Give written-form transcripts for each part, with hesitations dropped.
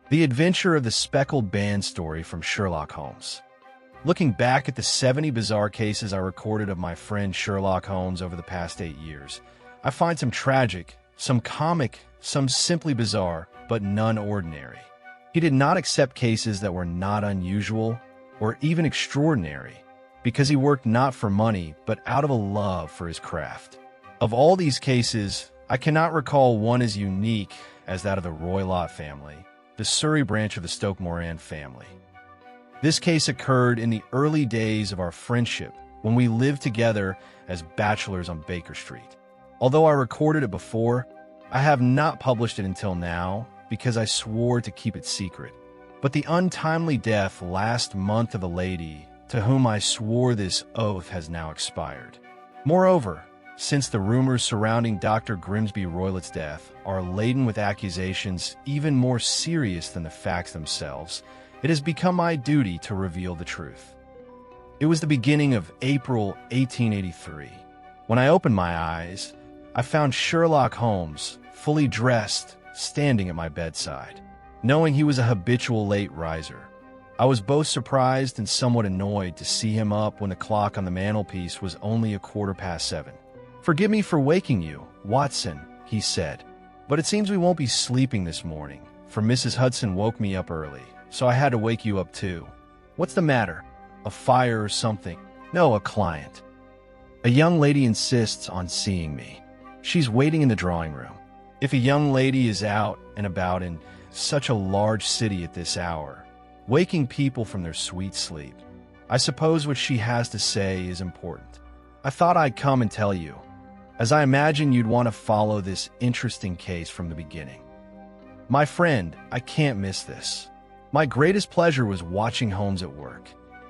The adventure of the Speckled Band story from Sherlock Holmes. Looking back at the 70 bizarre cases I recorded of my friend Sherlock Holmes over the past 8 years, I find some tragic, some comic, some simply bizarre, but none ordinary. He did not accept cases that were not unusual or even extraordinary, because he worked not for money, but out of a love for his craft. Of all these cases, I cannot recall one as unique as that of the Roylott family, the Surrey branch of the Stoke Moran family. This case occurred in the early days of our friendship when we lived together as bachelors on Baker Street. Although I recorded it before, I have not published it until now because I swore to keep it secret. But the untimely death last month of a lady to whom I swore this oath has now expired. Moreover, since the rumors surrounding Dr. Grimsby Roylott's death are laden with accusations even more serious than the facts themselves, it has become my duty to reveal the truth. It was the beginning of April 1883. When I opened my eyes, I found Sherlock Holmes, fully dressed, standing at my bedside. Knowing he was a habitual late riser, I was both surprised and somewhat annoyed to see him up when the clock on the mantelpiece was only 7:15. "Forgive me for waking you, Watson," he said, "but it seems we won't be sleeping this morning, for Mrs. Hudson woke me up early, so I had to wake you up too. What's the matter? A fire or something?" "No, a client. A young lady insists on seeing me. She's waiting in the drawing room. If a young lady is out and about in such a large city at this hour, waking people from their sweet sleep, I suppose what she has to say is important. I thought I'd come and tell you, as I imagine you'd want to follow this interesting case from the beginning. My friend, I can't miss this. My greatest pleasure was watching Holmes at work.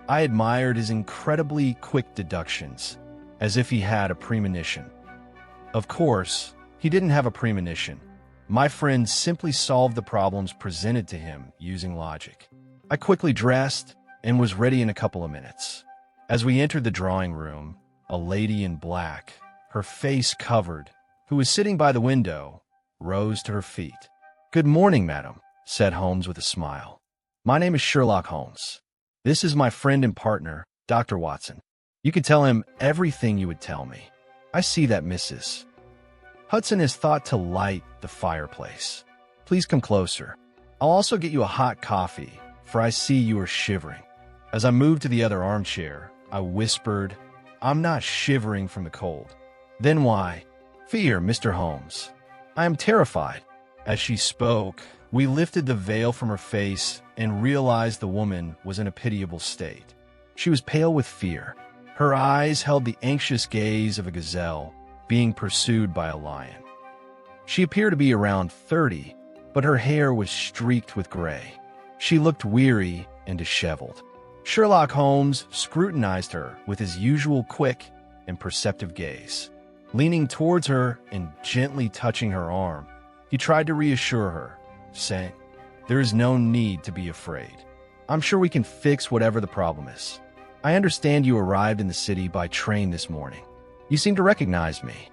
I admired his incredibly quick deductions, as if he had a premonition. Of course, he didn't have a premonition. My friend simply solved the problems presented to him using logic. I quickly dressed and was ready in a couple of minutes. As we entered the drawing room, a lady in black, her face covered, who was sitting by the window, rose to her feet. "Good morning, madam," said Holmes with a smile. "My name is Sherlock Holmes. This is my friend and partner, Dr. Watson. You could tell him everything you would tell me. I see that Mrs. Hudson has thought to light the fireplace. Please come closer. I'll also get you a hot coffee, for I see you are shivering." As I moved to the other armchair, I whispered, "I'm not shivering from the cold." "Then why?" "Fear, Mr. Holmes. I am terrified." As she spoke, we lifted the veil from her face and realized the woman was in a pitiable state. She was pale with fear. Her eyes held the anxious gaze of a gazelle being pursued by a lion. She appeared to be around 30, but her hair was streaked with gray. She looked weary and disheveled. Sherlock Holmes scrutinized her with his usual quick and perceptive gaze. Leaning towards her and gently touching her arm, he tried to reassure her, saying, "There is no need to be afraid. I'm sure we can fix whatever the problem is. I understand you arrived in the city by train this morning. You seem to recognize me."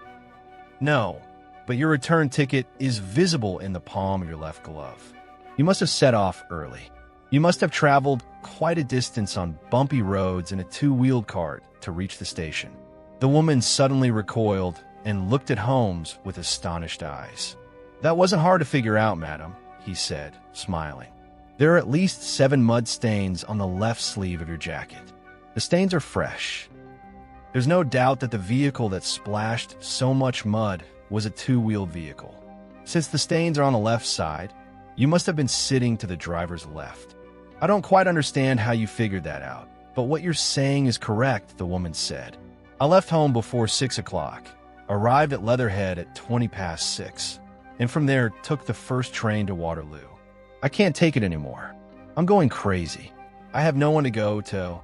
"No, but your return ticket is visible in the palm of your left glove. You must have set off early. You must have traveled quite a distance on bumpy roads in a two-wheeled cart to reach the station." The woman suddenly recoiled and looked at Holmes with astonished eyes. "That wasn't hard to figure out, madam," he said, smiling. "There are at least 7 mud stains on the left sleeve of your jacket. The stains are fresh. There's no doubt that the vehicle that splashed so much mud was a two-wheeled vehicle. Since the stains are on the left side, you must have been sitting to the driver's left. I don't quite understand how you figured that out, but what you're saying is correct," the woman said. "I left home before 6 o'clock, arrived at Leatherhead at 6:20, and from there took the first train to Waterloo. I can't take it anymore. I'm going crazy. I have no one to go to,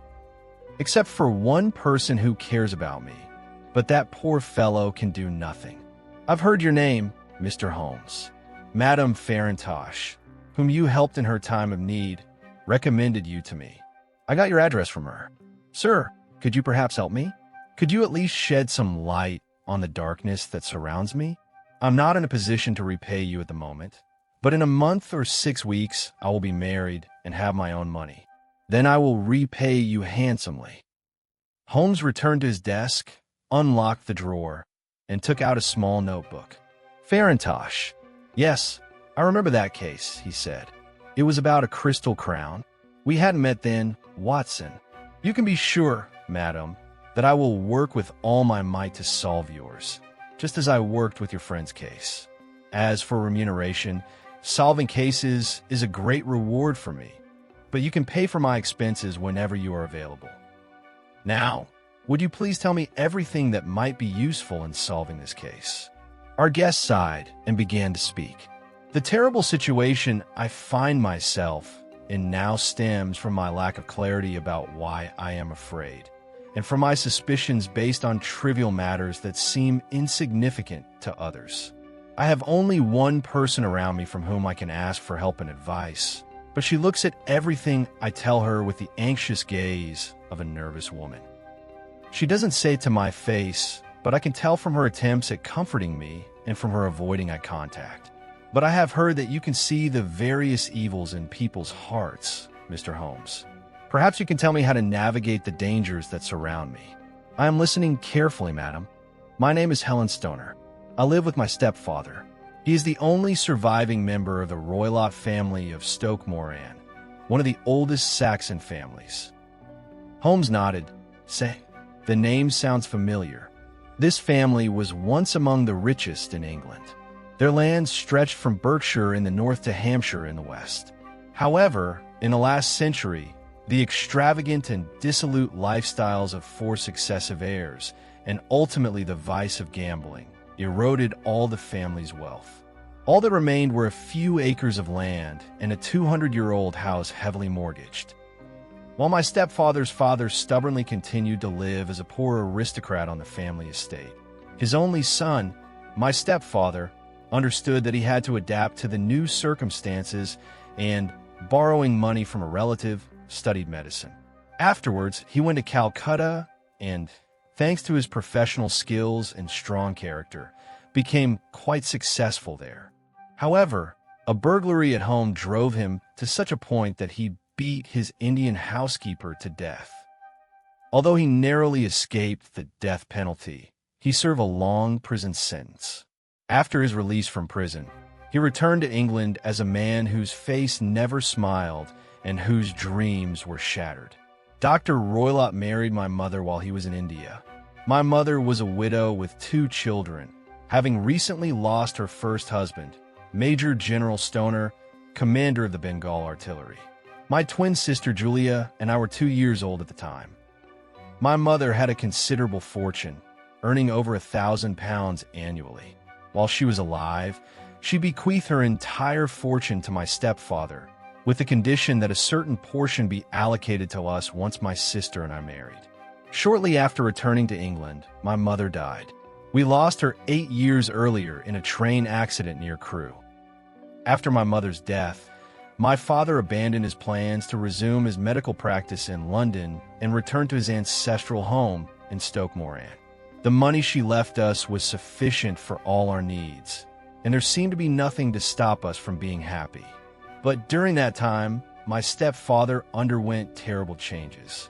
except for one person who cares about me, but that poor fellow can do nothing. I've heard your name, Mr. Holmes. Madame Farintosh, whom you helped in her time of need, recommended you to me. I got your address from her. Sir, could you perhaps help me? Could you at least shed some light on the darkness that surrounds me? I'm not in a position to repay you at the moment, But in a month or 6 weeks, I will be married and have my own money. Then I will repay you handsomely." Holmes returned to his desk, unlocked the drawer, and took out a small notebook. "Farintosh. Yes, I remember that case," he said. "It was about a crystal crown. We hadn't met then, Watson. You can be sure, madam, that I will work with all my might to solve yours, just as I worked with your friend's case. As for remuneration, solving cases is a great reward for me, but you can pay for my expenses whenever you are available. Now, would you please tell me everything that might be useful in solving this case?" Our guest sighed and began to speak. "The terrible situation I find myself in now stems from my lack of clarity about why I am afraid, and from my suspicions based on trivial matters that seem insignificant to others. I have only one person around me from whom I can ask for help and advice, but she looks at everything I tell her with the anxious gaze of a nervous woman. She doesn't say it to my face, but I can tell from her attempts at comforting me and from her avoiding eye contact. But I have heard that you can see the various evils in people's hearts, Mr. Holmes. Perhaps you can tell me how to navigate the dangers that surround me." "I am listening carefully, madam. My name is Helen Stoner. I live with my stepfather. He is the only surviving member of the Roylott family of Stoke Moran, one of the oldest Saxon families." Holmes nodded, saying, "The name sounds familiar. This family was once among the richest in England. Their lands stretched from Berkshire in the north to Hampshire in the west. However, in the last century, the extravagant and dissolute lifestyles of 4 successive heirs, and ultimately the vice of gambling, eroded all the family's wealth. All that remained were a few acres of land and a 200-year-old house heavily mortgaged. While my stepfather's father stubbornly continued to live as a poor aristocrat on the family estate, his only son, my stepfather, understood that he had to adapt to the new circumstances and, borrowing money from a relative, studied medicine. Afterwards, he went to Calcutta and, thanks to his professional skills and strong character, became quite successful there. However, a burglary at home drove him to such a point that he beat his Indian housekeeper to death. Although he narrowly escaped the death penalty, he served a long prison sentence. After his release from prison, he returned to England as a man whose face never smiled and whose dreams were shattered. Dr. Roylott married my mother while he was in India. My mother was a widow with 2 children, having recently lost her first husband, Major General Stoner, commander of the Bengal Artillery. My twin sister Julia and I were 2 years old at the time. My mother had a considerable fortune, earning over £1,000 annually. While she was alive, she bequeathed her entire fortune to my stepfather, with the condition that a certain portion be allocated to us once my sister and I married. Shortly after returning to England, my mother died. We lost her 8 years earlier in a train accident near Crewe. After my mother's death, my father abandoned his plans to resume his medical practice in London and returned to his ancestral home in Stoke Moran. The money she left us was sufficient for all our needs, and there seemed to be nothing to stop us from being happy. But during that time, my stepfather underwent terrible changes.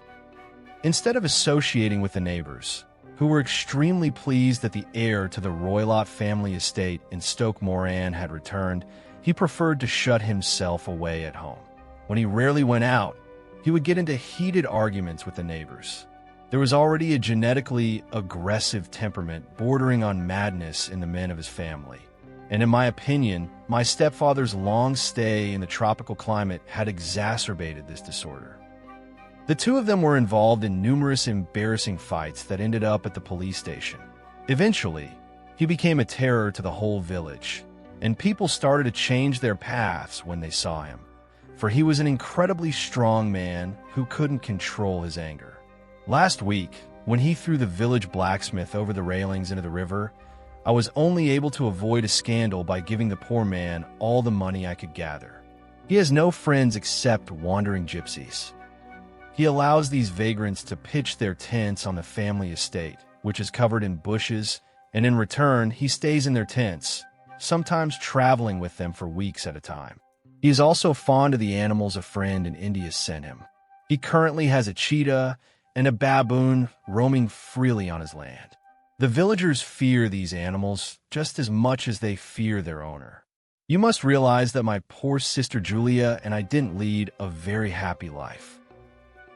Instead of associating with the neighbors, who were extremely pleased that the heir to the Roylott family estate in Stoke Moran had returned, he preferred to shut himself away at home. When he rarely went out, he would get into heated arguments with the neighbors. There was already a genetically aggressive temperament bordering on madness in the men of his family. And in my opinion, my stepfather's long stay in the tropical climate had exacerbated this disorder. The two of them were involved in numerous embarrassing fights that ended up at the police station. Eventually, he became a terror to the whole village, and people started to change their paths when they saw him, for he was an incredibly strong man who couldn't control his anger. Last week, when he threw the village blacksmith over the railings into the river, I was only able to avoid a scandal by giving the poor man all the money I could gather. He has no friends except wandering gypsies. He allows these vagrants to pitch their tents on the family estate, which is covered in bushes, and in return, he stays in their tents, sometimes traveling with them for weeks at a time. He is also fond of the animals a friend in India sent him. He currently has a cheetah and a baboon roaming freely on his land. The villagers fear these animals just as much as they fear their owner. You must realize that my poor sister Julia and I didn't lead a very happy life.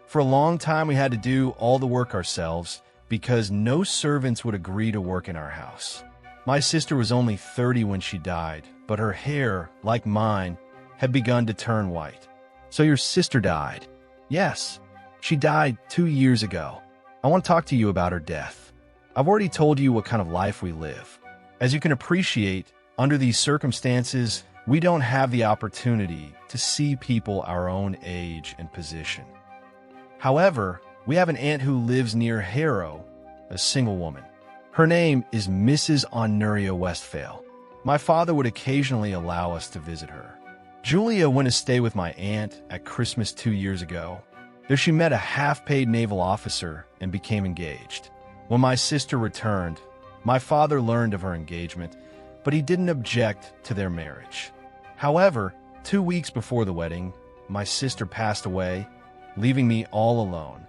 For a long time, we had to do all the work ourselves because no servants would agree to work in our house. My sister was only 30 when she died, but her hair, like mine, had begun to turn white. So your sister died? Yes, she died 2 years ago. I want to talk to you about her death. I've already told you what kind of life we live. As you can appreciate, under these circumstances, we don't have the opportunity to see people our own age and position. However, we have an aunt who lives near Harrow, a single woman. Her name is Mrs. Honoria Westphale. My father would occasionally allow us to visit her. Julia went to stay with my aunt at Christmas 2 years ago. There she met a half-paid naval officer and became engaged. When my sister returned, my father learned of her engagement, but he didn't object to their marriage. However, 2 weeks before the wedding, my sister passed away, leaving me all alone.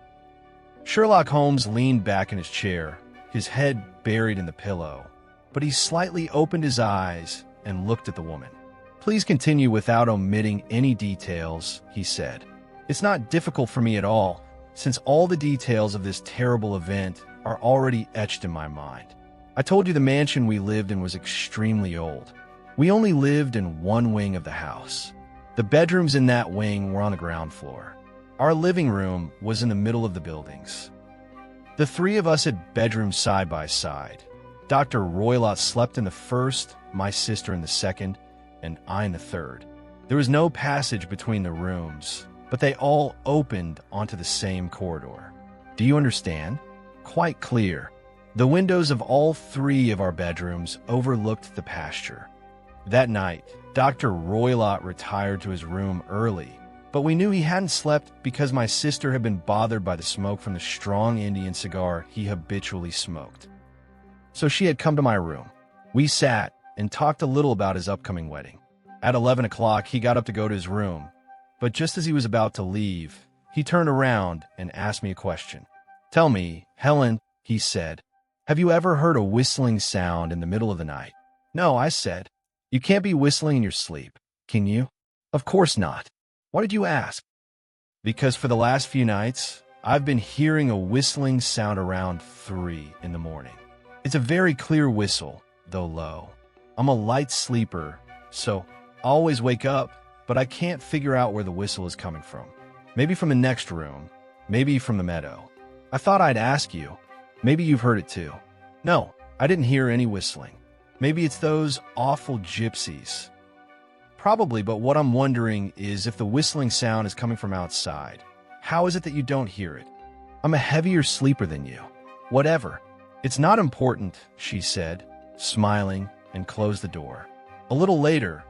Sherlock Holmes leaned back in his chair, his head buried in the pillow, but he slightly opened his eyes and looked at the woman. "Please continue without omitting any details," he said. "It's not difficult for me at all, since all the details of this terrible event are already etched in my mind. I told you the mansion we lived in was extremely old. We only lived in one wing of the house. The bedrooms in that wing were on the ground floor. Our living room was in the middle of the buildings. The three of us had bedrooms side by side. Dr. Roylott slept in the first, my sister in the second, and I in the third. There was no passage between the rooms, but they all opened onto the same corridor. Do you understand? Quite clear. The windows of all three of our bedrooms overlooked the pasture. That night, Dr. Roylott retired to his room early, but we knew he hadn't slept because my sister had been bothered by the smoke from the strong Indian cigar he habitually smoked. So she had come to my room. We sat and talked a little about his upcoming wedding. At 11 o'clock, he got up to go to his room, but just as he was about to leave, he turned around and asked me a question. "Tell me, Helen," he said, "have you ever heard a whistling sound in the middle of the night?" "No," I said. "You can't be whistling in your sleep, can you?" "Of course not." "Why did you ask?" "Because for the last few nights, I've been hearing a whistling sound around 3 in the morning. It's a very clear whistle, though low. I'm a light sleeper, so I always wake up, but I can't figure out where the whistle is coming from. Maybe from the next room, maybe from the meadow. I thought I'd ask you. Maybe you've heard it too." "No, I didn't hear any whistling. Maybe it's those awful gypsies." "Probably, but what I'm wondering is if the whistling sound is coming from outside, how is it that you don't hear it? I'm a heavier sleeper than you." "Whatever. It's not important," she said, smiling, and closed the door. A little later,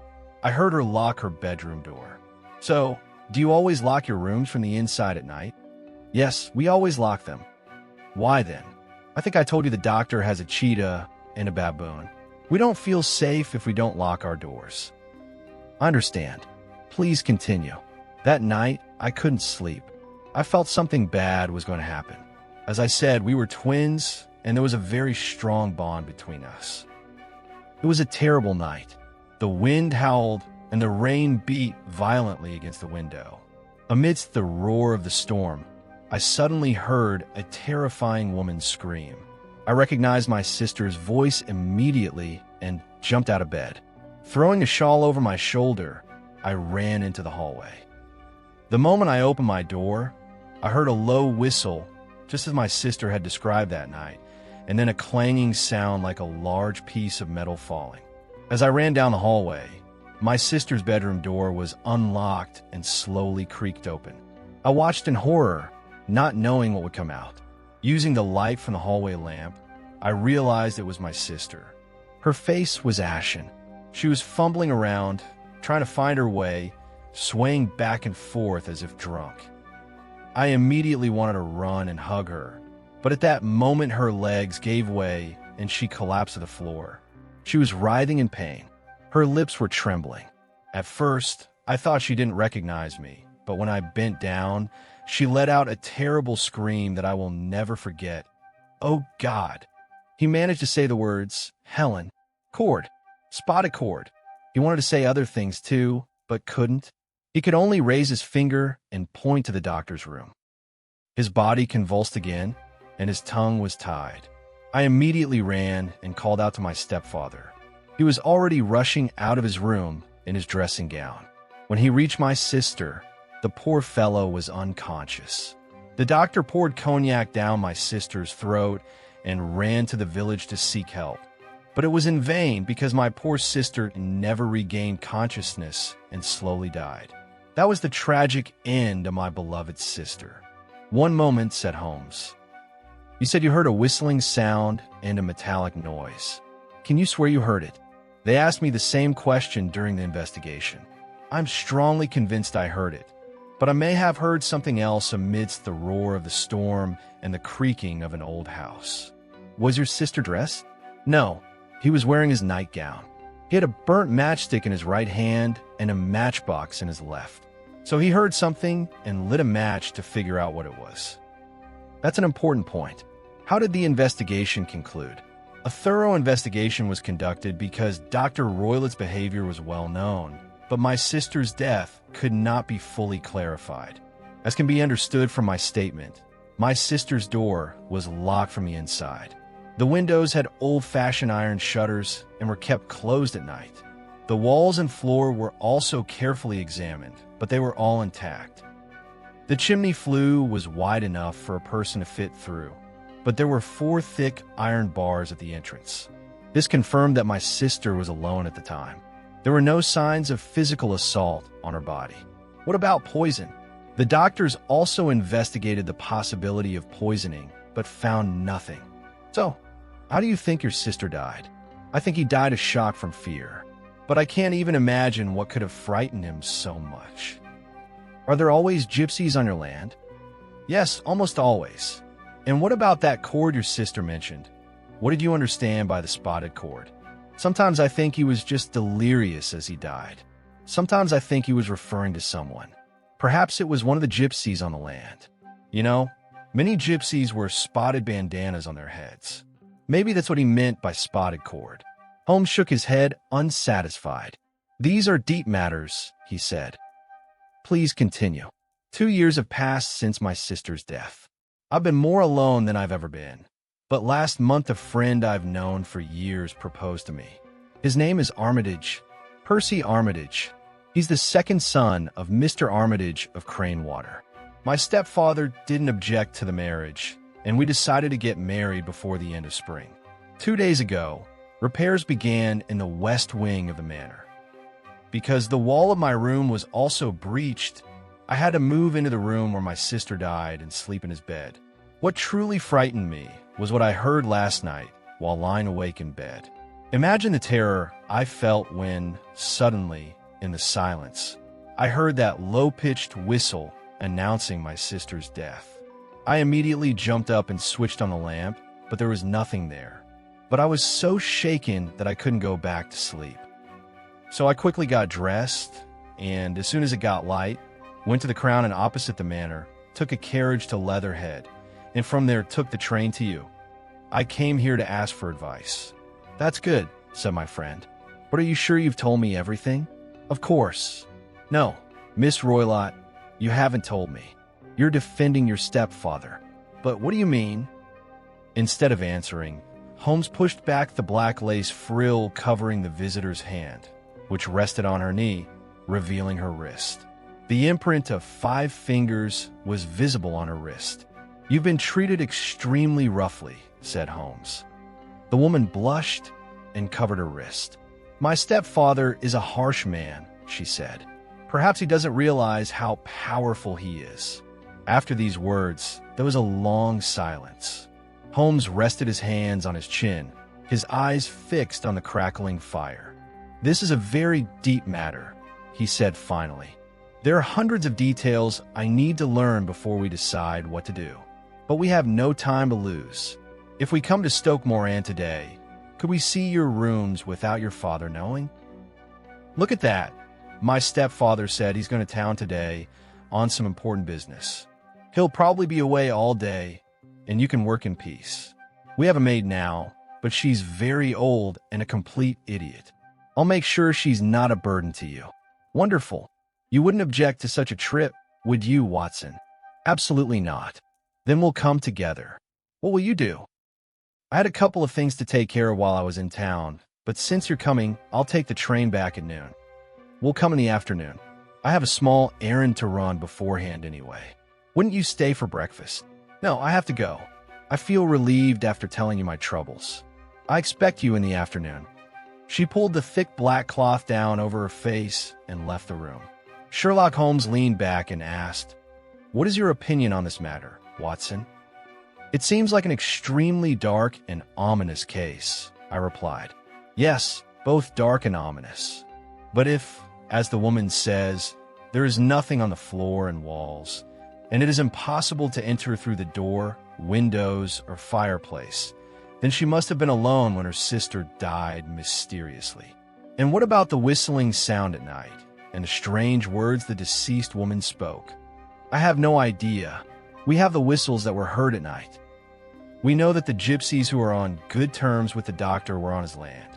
I heard her lock her bedroom door. "So, do you always lock your rooms from the inside at night?" "Yes, we always lock them." "Why then?" "I think I told you the doctor has a cheetah and a baboon. We don't feel safe if we don't lock our doors." "I understand. Please continue." "That night, I couldn't sleep. I felt something bad was going to happen. As I said, we were twins, and there was a very strong bond between us. It was a terrible night. The wind howled, and the rain beat violently against the window. Amidst the roar of the storm, I suddenly heard a terrifying woman scream. I recognized my sister's voice immediately and jumped out of bed. Throwing a shawl over my shoulder, I ran into the hallway. The moment I opened my door, I heard a low whistle, just as my sister had described that night, and then a clanging sound like a large piece of metal falling. As I ran down the hallway, my sister's bedroom door was unlocked and slowly creaked open. I watched in horror, not knowing what would come out. Using the light from the hallway lamp, I realized it was my sister. Her face was ashen. She was fumbling around, trying to find her way, swaying back and forth as if drunk. I immediately wanted to run and hug her, but at that moment her legs gave way and she collapsed to the floor. She was writhing in pain. Her lips were trembling. At first, I thought she didn't recognize me, but when I bent down, she let out a terrible scream that I will never forget. "Oh, God." He managed to say the words, "Helen, cord, spotted cord." He wanted to say other things too, but couldn't. He could only raise his finger and point to the doctor's room. His body convulsed again, and his tongue was tied. I immediately ran and called out to my stepfather. He was already rushing out of his room in his dressing gown. When he reached my sister, the poor fellow was unconscious. The doctor poured cognac down my sister's throat and ran to the village to seek help. But it was in vain because my poor sister never regained consciousness and slowly died. That was the tragic end of my beloved sister. "One moment," said Holmes. "You said you heard a whistling sound and a metallic noise. Can you swear you heard it?" They asked me the same question during the investigation. I'm strongly convinced I heard it, but I may have heard something else amidst the roar of the storm and the creaking of an old house. "Was your sister dressed?" "No. He was wearing his nightgown. He had a burnt matchstick in his right hand and a matchbox in his left. So he heard something and lit a match to figure out what it was." That's an important point. How did the investigation conclude? A thorough investigation was conducted because Dr. Roylett's behavior was well known, but my sister's death could not be fully clarified. As can be understood from my statement, my sister's door was locked from the inside. The windows had old-fashioned iron shutters and were kept closed at night. The walls and floor were also carefully examined, but they were all intact. The chimney flue was wide enough for a person to fit through, but there were 4 thick iron bars at the entrance. This confirmed that my sister was alone at the time. There were no signs of physical assault on her body. What about poison? The doctors also investigated the possibility of poisoning, but found nothing. So, how do you think your sister died? I think he died of shock from fear, but I can't even imagine what could have frightened him so much. Are there always gypsies on your land? Yes, almost always. And what about that cord your sister mentioned? What did you understand by the spotted cord? Sometimes I think he was just delirious as he died. Sometimes I think he was referring to someone. Perhaps it was one of the gypsies on the land. You know, many gypsies wear spotted bandanas on their heads. Maybe that's what he meant by spotted cord. Holmes shook his head, unsatisfied. "These are deep matters," he said. "Please continue." 2 years have passed since my sister's death. I've been more alone than I've ever been. But last month, a friend I've known for years proposed to me. His name is Armitage, Percy Armitage. He's the second son of Mr. Armitage of Cranewater. My stepfather didn't object to the marriage, and we decided to get married before the end of spring. 2 days ago, repairs began in the west wing of the manor. Because the wall of my room was also breached, I had to move into the room where my sister died and sleep in his bed. What truly frightened me was what I heard last night while lying awake in bed. Imagine the terror I felt when, suddenly, in the silence, I heard that low-pitched whistle announcing my sister's death. I immediately jumped up and switched on the lamp, but there was nothing there. But I was so shaken that I couldn't go back to sleep. So I quickly got dressed, and as soon as it got light, went to the Crown Inn opposite the manor, took a carriage to Leatherhead, and from there took the train to you. I came here to ask for advice. "That's good," said my friend. "But are you sure you've told me everything?" "Of course." "No, Miss Roylott, you haven't told me. You're defending your stepfather. But what do you mean?" Instead of answering, Holmes pushed back the black lace frill covering the visitor's hand, which rested on her knee, revealing her wrist. The imprint of 5 fingers was visible on her wrist. "You've been treated extremely roughly," said Holmes. The woman blushed and covered her wrist. "My stepfather is a harsh man," she said. "Perhaps he doesn't realize how powerful he is." After these words, there was a long silence. Holmes rested his hands on his chin, his eyes fixed on the crackling fire. "This is a very deep matter," he said finally. "There are hundreds of details I need to learn before we decide what to do. But we have no time to lose. If we come to Stoke Moran today, could we see your rooms without your father knowing?" Look at that. My stepfather said he's going to town today on some important business. He'll probably be away all day, and you can work in peace. We have a maid now, but she's very old and a complete idiot. I'll make sure she's not a burden to you. Wonderful. You wouldn't object to such a trip, would you, Watson? Absolutely not. Then we'll come together. What will you do? I had a couple of things to take care of while I was in town, but since you're coming, I'll take the train back at noon. We'll come in the afternoon. I have a small errand to run beforehand anyway. Wouldn't you stay for breakfast? No, I have to go. I feel relieved after telling you my troubles. I expect you in the afternoon. She pulled the thick black cloth down over her face and left the room. Sherlock Holmes leaned back and asked, "What is your opinion on this matter, Watson?" "It seems like an extremely dark and ominous case," I replied. "Yes, both dark and ominous. But if, as the woman says, there is nothing on the floor and walls, and it is impossible to enter through the door, windows, or fireplace, then she must have been alone when her sister died mysteriously. And what about the whistling sound at night, and the strange words the deceased woman spoke? I have no idea. We have the whistles that were heard at night. We know that the gypsies who are on good terms with the doctor were on his land.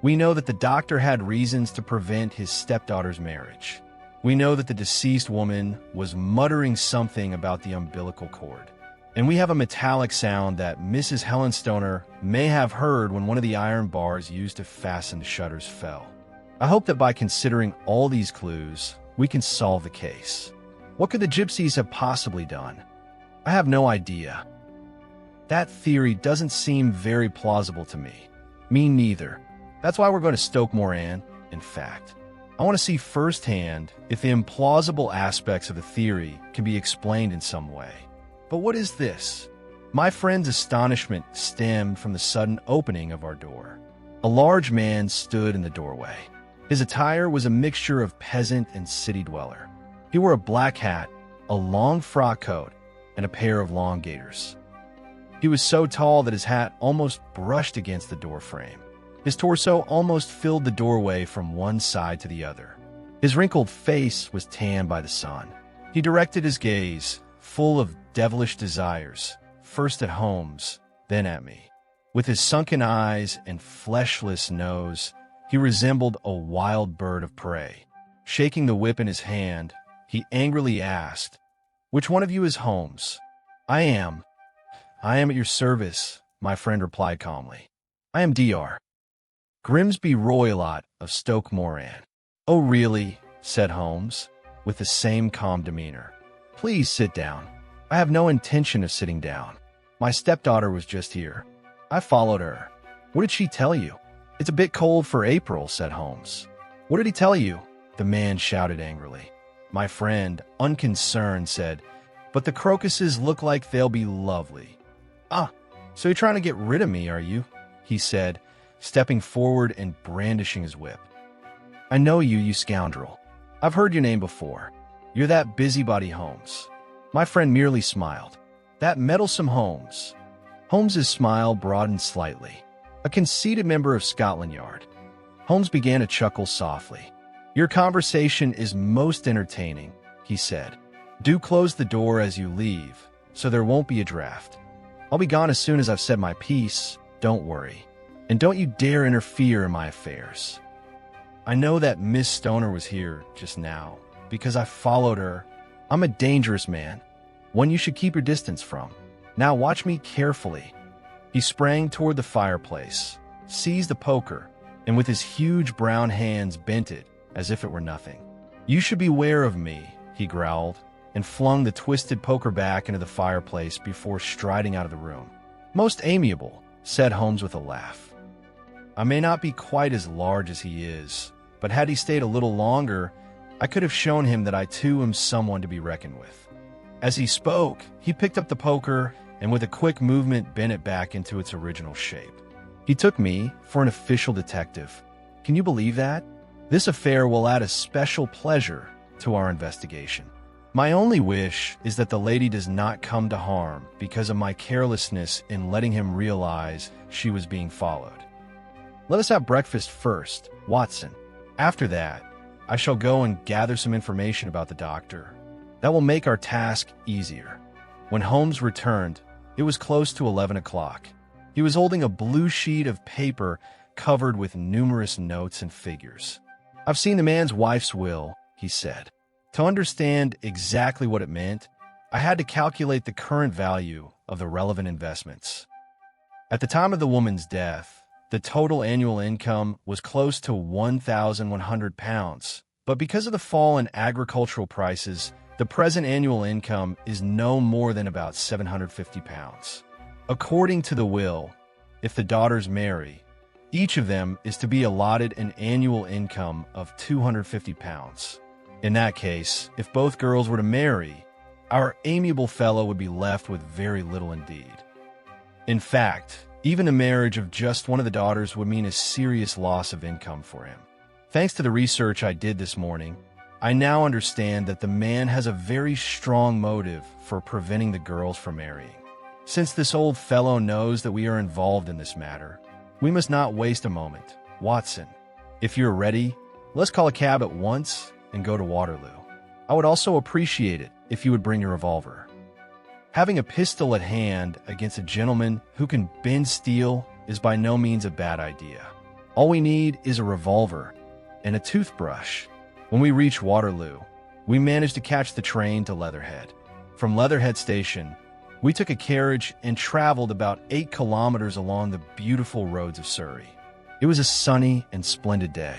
We know that the doctor had reasons to prevent his stepdaughter's marriage. We know that the deceased woman was muttering something about the umbilical cord. And we have a metallic sound that Mrs. Helen Stoner may have heard when one of the iron bars used to fasten the shutters fell. I hope that by considering all these clues, we can solve the case. What could the gypsies have possibly done? I have no idea. That theory doesn't seem very plausible to me. Me neither. That's why we're going to Stoke Moran, in fact. I want to see firsthand if the implausible aspects of the theory can be explained in some way. But what is this? My friend's astonishment stemmed from the sudden opening of our door. A large man stood in the doorway. His attire was a mixture of peasant and city dweller. He wore a black hat, a long frock coat, and a pair of long gaiters. He was so tall that his hat almost brushed against the door frame. His torso almost filled the doorway from one side to the other. His wrinkled face was tanned by the sun. He directed his gaze, full of devilish desires, first at Holmes, then at me. With his sunken eyes and fleshless nose, he resembled a wild bird of prey. Shaking the whip in his hand, he angrily asked, "Which one of you is Holmes?" I am at your service," my friend replied calmly. "I am Dr. Grimsby Roylott of Stoke Moran." "Oh, really?" said Holmes, with the same calm demeanor. "Please sit down." "I have no intention of sitting down. My stepdaughter was just here. I followed her." "What did she tell you?" "It's a bit cold for April," said Holmes. "What did he tell you?" the man shouted angrily. My friend, unconcerned, said, "But the crocuses look like they'll be lovely." "Ah, so you're trying to get rid of me, are you?" he said, stepping forward and brandishing his whip. "I know you, you scoundrel. I've heard your name before. You're that busybody Holmes." My friend merely smiled. "That meddlesome Holmes." Holmes's smile broadened slightly. "A conceited member of Scotland Yard." Holmes began to chuckle softly. "Your conversation is most entertaining," he said. "Do close the door as you leave, so there won't be a draft. I'll be gone as soon as I've said my piece, don't worry. And don't you dare interfere in my affairs. I know that Miss Stoner was here just now, because I followed her. I'm a dangerous man, one you should keep your distance from. Now watch me carefully." He sprang toward the fireplace, seized the poker, and with his huge brown hands bent it as if it were nothing. "You should beware of me," he growled, and flung the twisted poker back into the fireplace before striding out of the room. "Most amiable," said Holmes with a laugh. "I may not be quite as large as he is, but had he stayed a little longer, I could have shown him that I too am someone to be reckoned with." As he spoke, he picked up the poker and with a quick movement bent it back into its original shape. He took me for an official detective. Can you believe that? This affair will add a special pleasure to our investigation. My only wish is that the lady does not come to harm because of my carelessness in letting him realize she was being followed. "Let us have breakfast first, Watson." After that, I shall go and gather some information about the doctor. That will make our task easier. When Holmes returned, it was close to 11 o'clock. He was holding a blue sheet of paper covered with numerous notes and figures. "I've seen the man's wife's will," he said. To understand exactly what it meant, I had to calculate the current value of the relevant investments. At the time of the woman's death, the total annual income was close to £1,100, but because of the fall in agricultural prices, the present annual income is no more than about £750. According to the will, if the daughters marry, each of them is to be allotted an annual income of £250. In that case, if both girls were to marry, our amiable fellow would be left with very little indeed. In fact, even a marriage of just one of the daughters would mean a serious loss of income for him. Thanks to the research I did this morning, I now understand that the man has a very strong motive for preventing the girls from marrying. Since this old fellow knows that we are involved in this matter, we must not waste a moment. Watson, if you're ready, let's call a cab at once and go to Waterloo. I would also appreciate it if you would bring your revolver. Having a pistol at hand against a gentleman who can bend steel is by no means a bad idea. All we need is a revolver and a toothbrush. When we reached Waterloo, we managed to catch the train to Leatherhead. From Leatherhead Station, we took a carriage and traveled about 8 kilometers along the beautiful roads of Surrey. It was a sunny and splendid day.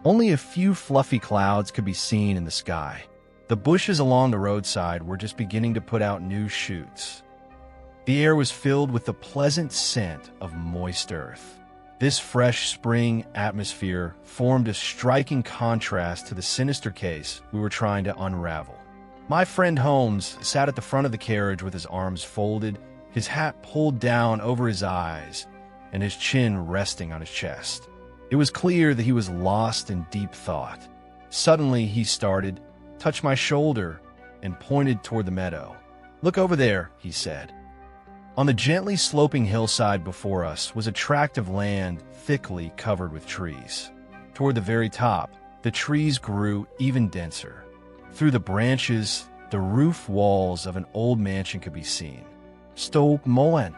Only a few fluffy clouds could be seen in the sky. The bushes along the roadside were just beginning to put out new shoots. The air was filled with the pleasant scent of moist earth. This fresh spring atmosphere formed a striking contrast to the sinister case we were trying to unravel. My friend Holmes sat at the front of the carriage with his arms folded, his hat pulled down over his eyes, and his chin resting on his chest. It was clear that he was lost in deep thought. Suddenly he started, touched my shoulder, and pointed toward the meadow. "Look over there," he said. On the gently sloping hillside before us was a tract of land thickly covered with trees. Toward the very top, the trees grew even denser. Through the branches, the roof walls of an old mansion could be seen. "Stoke Moen?"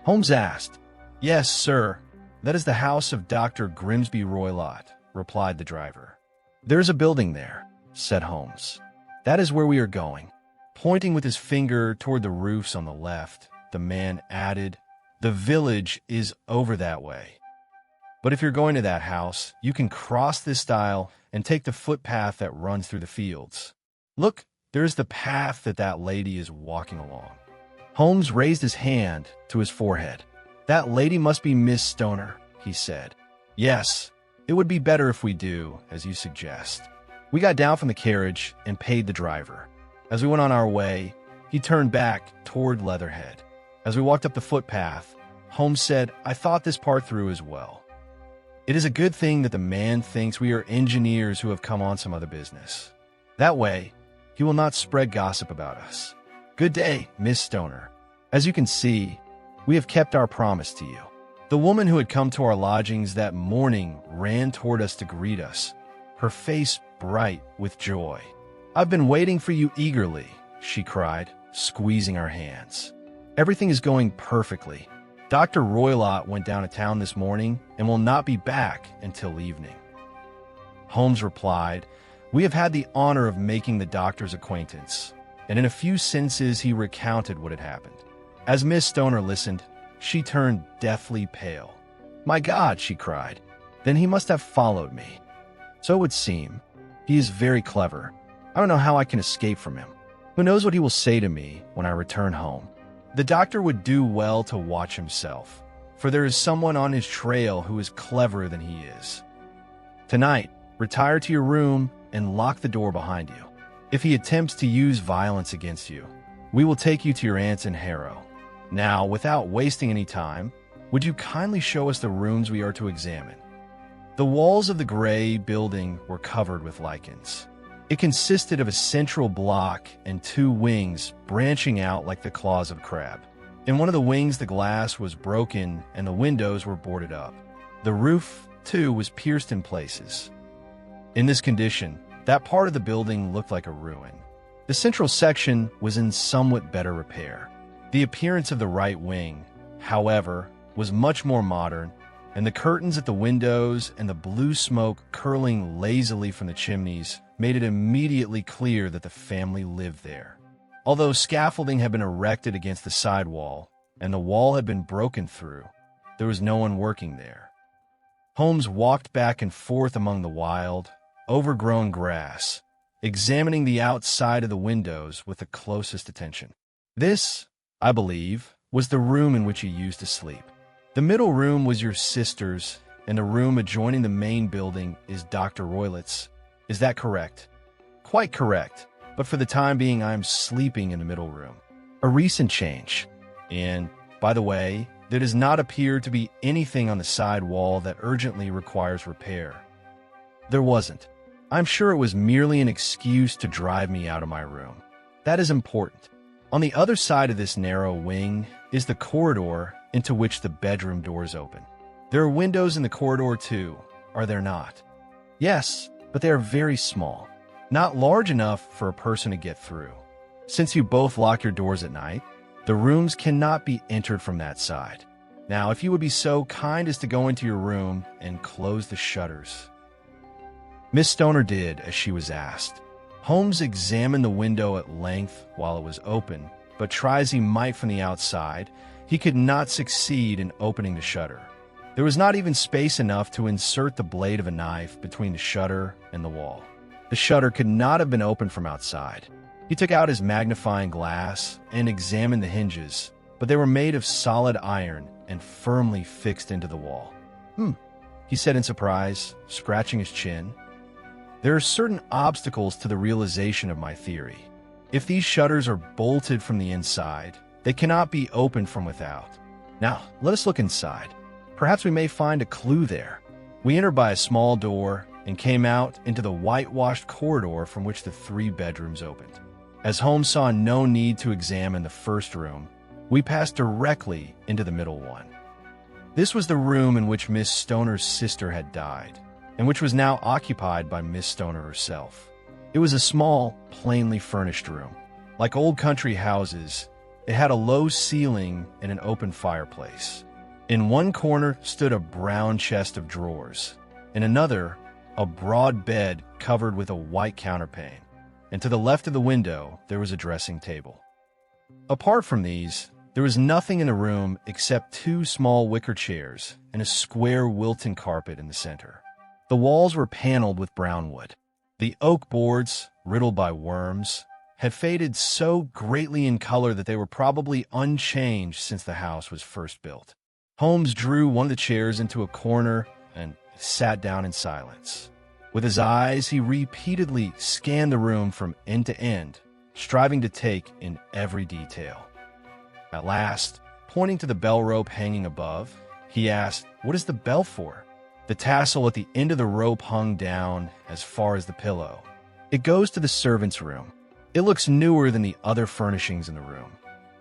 Holmes asked. "Yes, sir. That is the house of Dr. Grimsby Roylott," replied the driver. "There's a building there," said Holmes. "That is where we are going." Pointing with his finger toward the roofs on the left, the man added, "The village is over that way. But if you're going to that house, you can cross this stile and take the footpath that runs through the fields. Look, there's the path that lady is walking along." Holmes raised his hand to his forehead. "That lady must be Miss Stoner," he said. "Yes, it would be better if we do, as you suggest." We got down from the carriage and paid the driver. As we went on our way, he turned back toward Leatherhead. As we walked up the footpath, Holmes said, "I thought this part through as well. It is a good thing that the man thinks we are engineers who have come on some other business. That way, he will not spread gossip about us. Good day, Miss Stoner. As you can see, we have kept our promise to you." The woman who had come to our lodgings that morning ran toward us to greet us, her face bright with joy. "I've been waiting for you eagerly," she cried, squeezing our hands. "Everything is going perfectly. Dr. Roylott went down to town this morning and will not be back until evening." Holmes replied, "We have had the honor of making the doctor's acquaintance," and in a few sentences he recounted what had happened. As Miss Stoner listened, she turned deathly pale. "My God," she cried, "then he must have followed me. So it would seem. He is very clever. I don't know how I can escape from him. Who knows what he will say to me when I return home? The doctor would do well to watch himself, for there is someone on his trail who is cleverer than he is. Tonight, retire to your room and lock the door behind you. If he attempts to use violence against you, we will take you to your aunt's in Harrow. Now, without wasting any time, would you kindly show us the rooms we are to examine?" The walls of the gray building were covered with lichens. It consisted of a central block and 2 wings branching out like the claws of a crab. In one of the wings, the glass was broken and the windows were boarded up. The roof, too, was pierced in places. In this condition, that part of the building looked like a ruin. The central section was in somewhat better repair. The appearance of the right wing, however, was much more modern, and the curtains at the windows and the blue smoke curling lazily from the chimneys made it immediately clear that the family lived there. Although scaffolding had been erected against the side wall and the wall had been broken through, there was no one working there. Holmes walked back and forth among the wild, overgrown grass, examining the outside of the windows with the closest attention. This, I believe, was the room in which he used to sleep. The middle room was your sister's, and the room adjoining the main building is Dr. Roylett's. Is that correct? Quite correct, but for the time being I am sleeping in the middle room. A recent change. And, by the way, there does not appear to be anything on the side wall that urgently requires repair. There wasn't. I'm sure it was merely an excuse to drive me out of my room. That is important. On the other side of this narrow wing is the corridor into which the bedroom doors open. There are windows in the corridor too, are there not? Yes, but they are very small, not large enough for a person to get through. Since you both lock your doors at night, the rooms cannot be entered from that side. Now, if you would be so kind as to go into your room and close the shutters. Miss Stoner did as she was asked. Holmes examined the window at length while it was open, but try as he might from the outside, he could not succeed in opening the shutter. There was not even space enough to insert the blade of a knife between the shutter and the wall. The shutter could not have been opened from outside. He took out his magnifying glass and examined the hinges, but they were made of solid iron and firmly fixed into the wall. He said in surprise, scratching his chin. There are certain obstacles to the realization of my theory. If these shutters are bolted from the inside, they cannot be opened from without. Now, let us look inside. Perhaps we may find a clue there. We entered by a small door and came out into the whitewashed corridor from which the 3 bedrooms opened. As Holmes saw no need to examine the first room, we passed directly into the middle one. This was the room in which Miss Stoner's sister had died, and which was now occupied by Miss Stoner herself. It was a small, plainly furnished room. Like old country houses, it had a low ceiling and an open fireplace. In one corner stood a brown chest of drawers. In another, a broad bed covered with a white counterpane. And to the left of the window, there was a dressing table. Apart from these, there was nothing in the room except 2 small wicker chairs and a square Wilton carpet in the center. The walls were paneled with brown wood. The oak boards, riddled by worms, had faded so greatly in color that they were probably unchanged since the house was first built. Holmes drew one of the chairs into a corner and sat down in silence. With his eyes, he repeatedly scanned the room from end to end, striving to take in every detail. At last, pointing to the bell rope hanging above, he asked, "What is the bell for?" The tassel at the end of the rope hung down as far as the pillow. "It goes to the servants' room. It looks newer than the other furnishings in the room."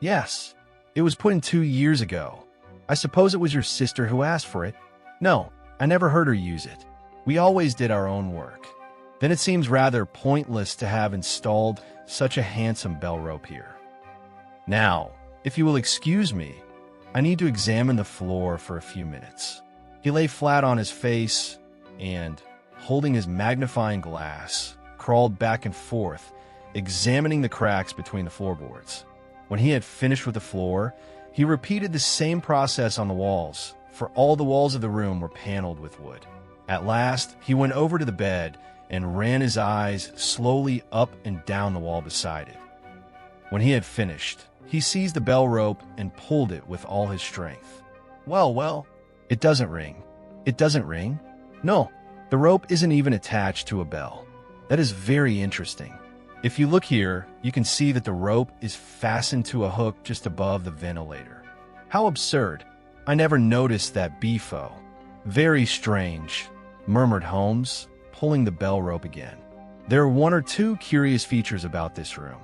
"Yes, it was put in 2 years ago. I suppose it was your sister who asked for it?" "No, I never heard her use it. We always did our own work." "Then it seems rather pointless to have installed such a handsome bell rope here. Now, if you will excuse me, I need to examine the floor for a few minutes." He lay flat on his face and, holding his magnifying glass, crawled back and forth, examining the cracks between the floorboards. When he had finished with the floor, he repeated the same process on the walls, for all the walls of the room were paneled with wood. At last, he went over to the bed and ran his eyes slowly up and down the wall beside it. When he had finished, he seized the bell rope and pulled it with all his strength. Well, it doesn't ring. It doesn't ring? No, the rope isn't even attached to a bell. That is very interesting. If you look here, you can see that the rope is fastened to a hook just above the ventilator. How absurd. I never noticed that before. Very strange, murmured Holmes, pulling the bell rope again. There are 1 or 2 curious features about this room.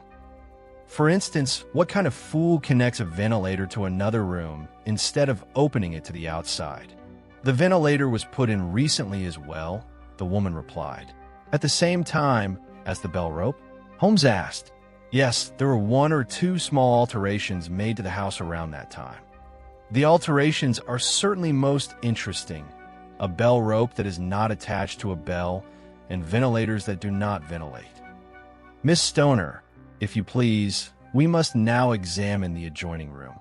For instance, what kind of fool connects a ventilator to another room instead of opening it to the outside? The ventilator was put in recently as well, the woman replied. At the same time as the bell rope? Holmes asked. Yes, there were one or two small alterations made to the house around that time. The alterations are certainly most interesting. A bell rope that is not attached to a bell, and ventilators that do not ventilate. Miss Stoner, if you please, we must now examine the adjoining room.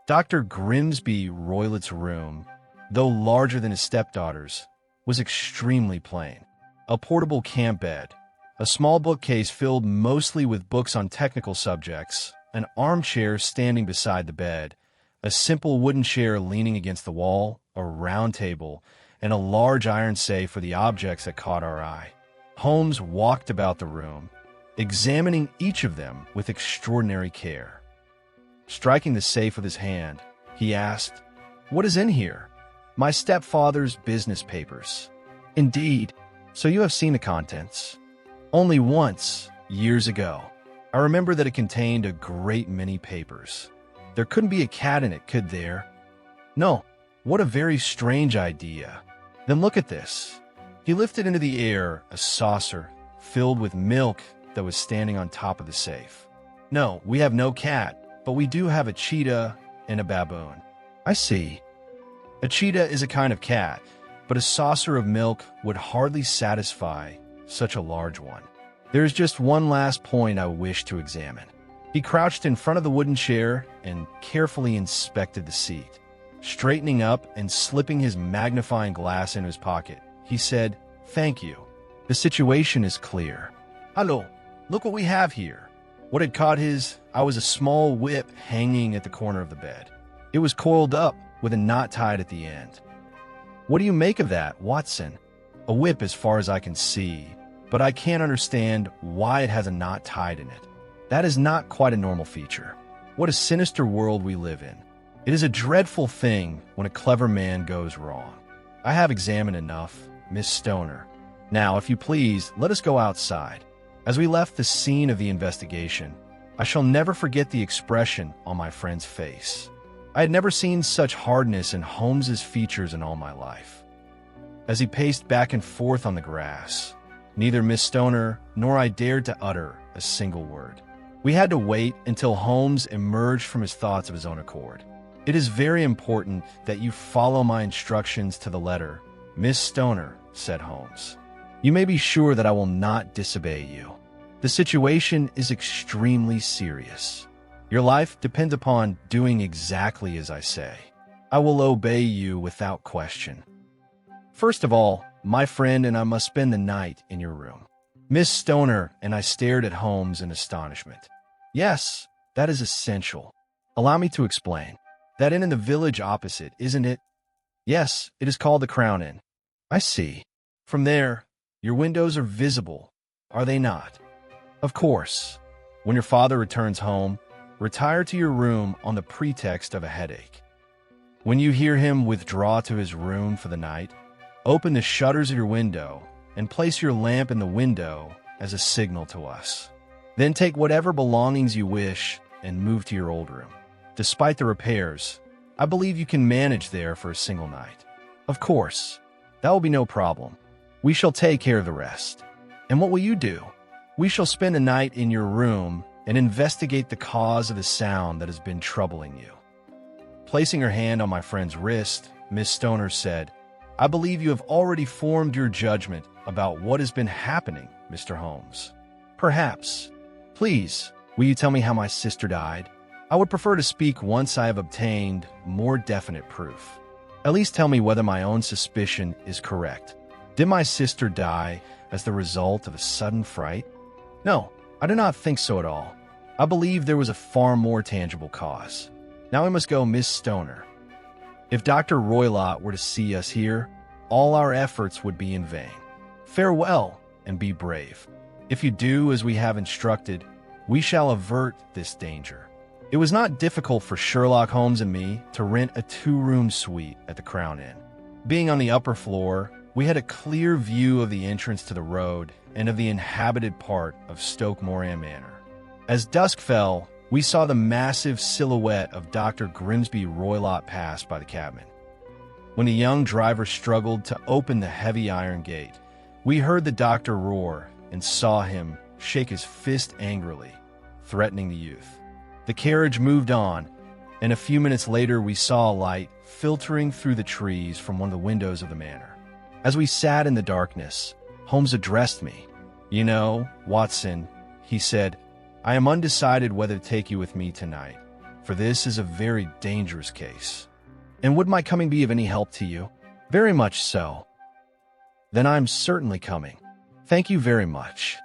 Dr. Grimsby Roylott's room, though larger than his stepdaughter's, was extremely plain. A portable camp bed, a small bookcase filled mostly with books on technical subjects, an armchair standing beside the bed, a simple wooden chair leaning against the wall, a round table, and a large iron safe for the objects that caught our eye. Holmes walked about the room, examining each of them with extraordinary care. Striking the safe with his hand, he asked, "What is in here?" "My stepfather's business papers." "Indeed. So you have seen the contents?" "Only once, years ago. I remember that it contained a great many papers. There couldn't be a cat in it, could there?" "No." "What a very strange idea. Then look at this." He lifted into the air a saucer filled with milk that was standing on top of the safe. "No, we have no cat, but we do have a cheetah and a baboon." "I see. A cheetah is a kind of cat, but a saucer of milk would hardly satisfy such a large one. There is just one last point I wish to examine." He crouched in front of the wooden chair and carefully inspected the seat. Straightening up and slipping his magnifying glass into his pocket, he said, "Thank you. The situation is clear. Hallo, look what we have here." What had caught his eye was a small whip hanging at the corner of the bed. It was coiled up with a knot tied at the end. "What do you make of that, Watson?" "A whip as far as I can see, but I can't understand why it has a knot tied in it. That is not quite a normal feature. What a sinister world we live in. It is a dreadful thing when a clever man goes wrong. I have examined enough, Miss Stoner. Now, if you please, let us go outside." As we left the scene of the investigation, I shall never forget the expression on my friend's face. I had never seen such hardness in Holmes's features in all my life. As he paced back and forth on the grass, neither Miss Stoner nor I dared to utter a single word. We had to wait until Holmes emerged from his thoughts of his own accord. "It is very important that you follow my instructions to the letter, Miss Stoner," said Holmes. "You may be sure that I will not disobey you. The situation is extremely serious. Your life depends upon doing exactly as I say. I will obey you without question. First of all, my friend and I must spend the night in your room." Miss Stoner and I stared at Holmes in astonishment. "Yes, that is essential. Allow me to explain. That inn in the village opposite, isn't it?" "Yes, it is called the Crown Inn." "I see. From there, your windows are visible, are they not?" "Of course. When your father returns home, retire to your room on the pretext of a headache. When you hear him withdraw to his room for the night, open the shutters of your window and place your lamp in the window as a signal to us. Then take whatever belongings you wish and move to your old room. Despite the repairs, I believe you can manage there for a single night." "Of course. That will be no problem. We shall take care of the rest." "And what will you do?" "We shall spend a night in your room and investigate the cause of the sound that has been troubling you." Placing her hand on my friend's wrist, Miss Stoner said, "I believe you have already formed your judgment about what has been happening, Mr. Holmes." "Perhaps. Please, will you tell me how my sister died?" "I would prefer to speak once I have obtained more definite proof. At least tell me whether my own suspicion is correct. Did my sister die as the result of a sudden fright?" "No, I do not think so at all. I believe there was a far more tangible cause. Now we must go, Miss Stoner. If Dr. Roylott were to see us here, all our efforts would be in vain. Farewell, and be brave. If you do as we have instructed, we shall avert this danger." It was not difficult for Sherlock Holmes and me to rent a 2-room suite at the Crown Inn. Being on the upper floor, we had a clear view of the entrance to the road and of the inhabited part of Stoke Moran Manor. As dusk fell, we saw the massive silhouette of Dr. Grimsby Roylott pass by the cabin. When the young driver struggled to open the heavy iron gate, We heard the doctor roar and saw him shake his fist angrily, threatening the youth. The carriage moved on, and a few minutes later we saw a light filtering through the trees from one of the windows of the manor. As we sat in the darkness, Holmes addressed me. "You know, Watson," he said, "I am undecided whether to take you with me tonight, for this is a very dangerous case. And would my coming be of any help to you?" "Very much so." "Then I'm certainly coming. Thank you very much.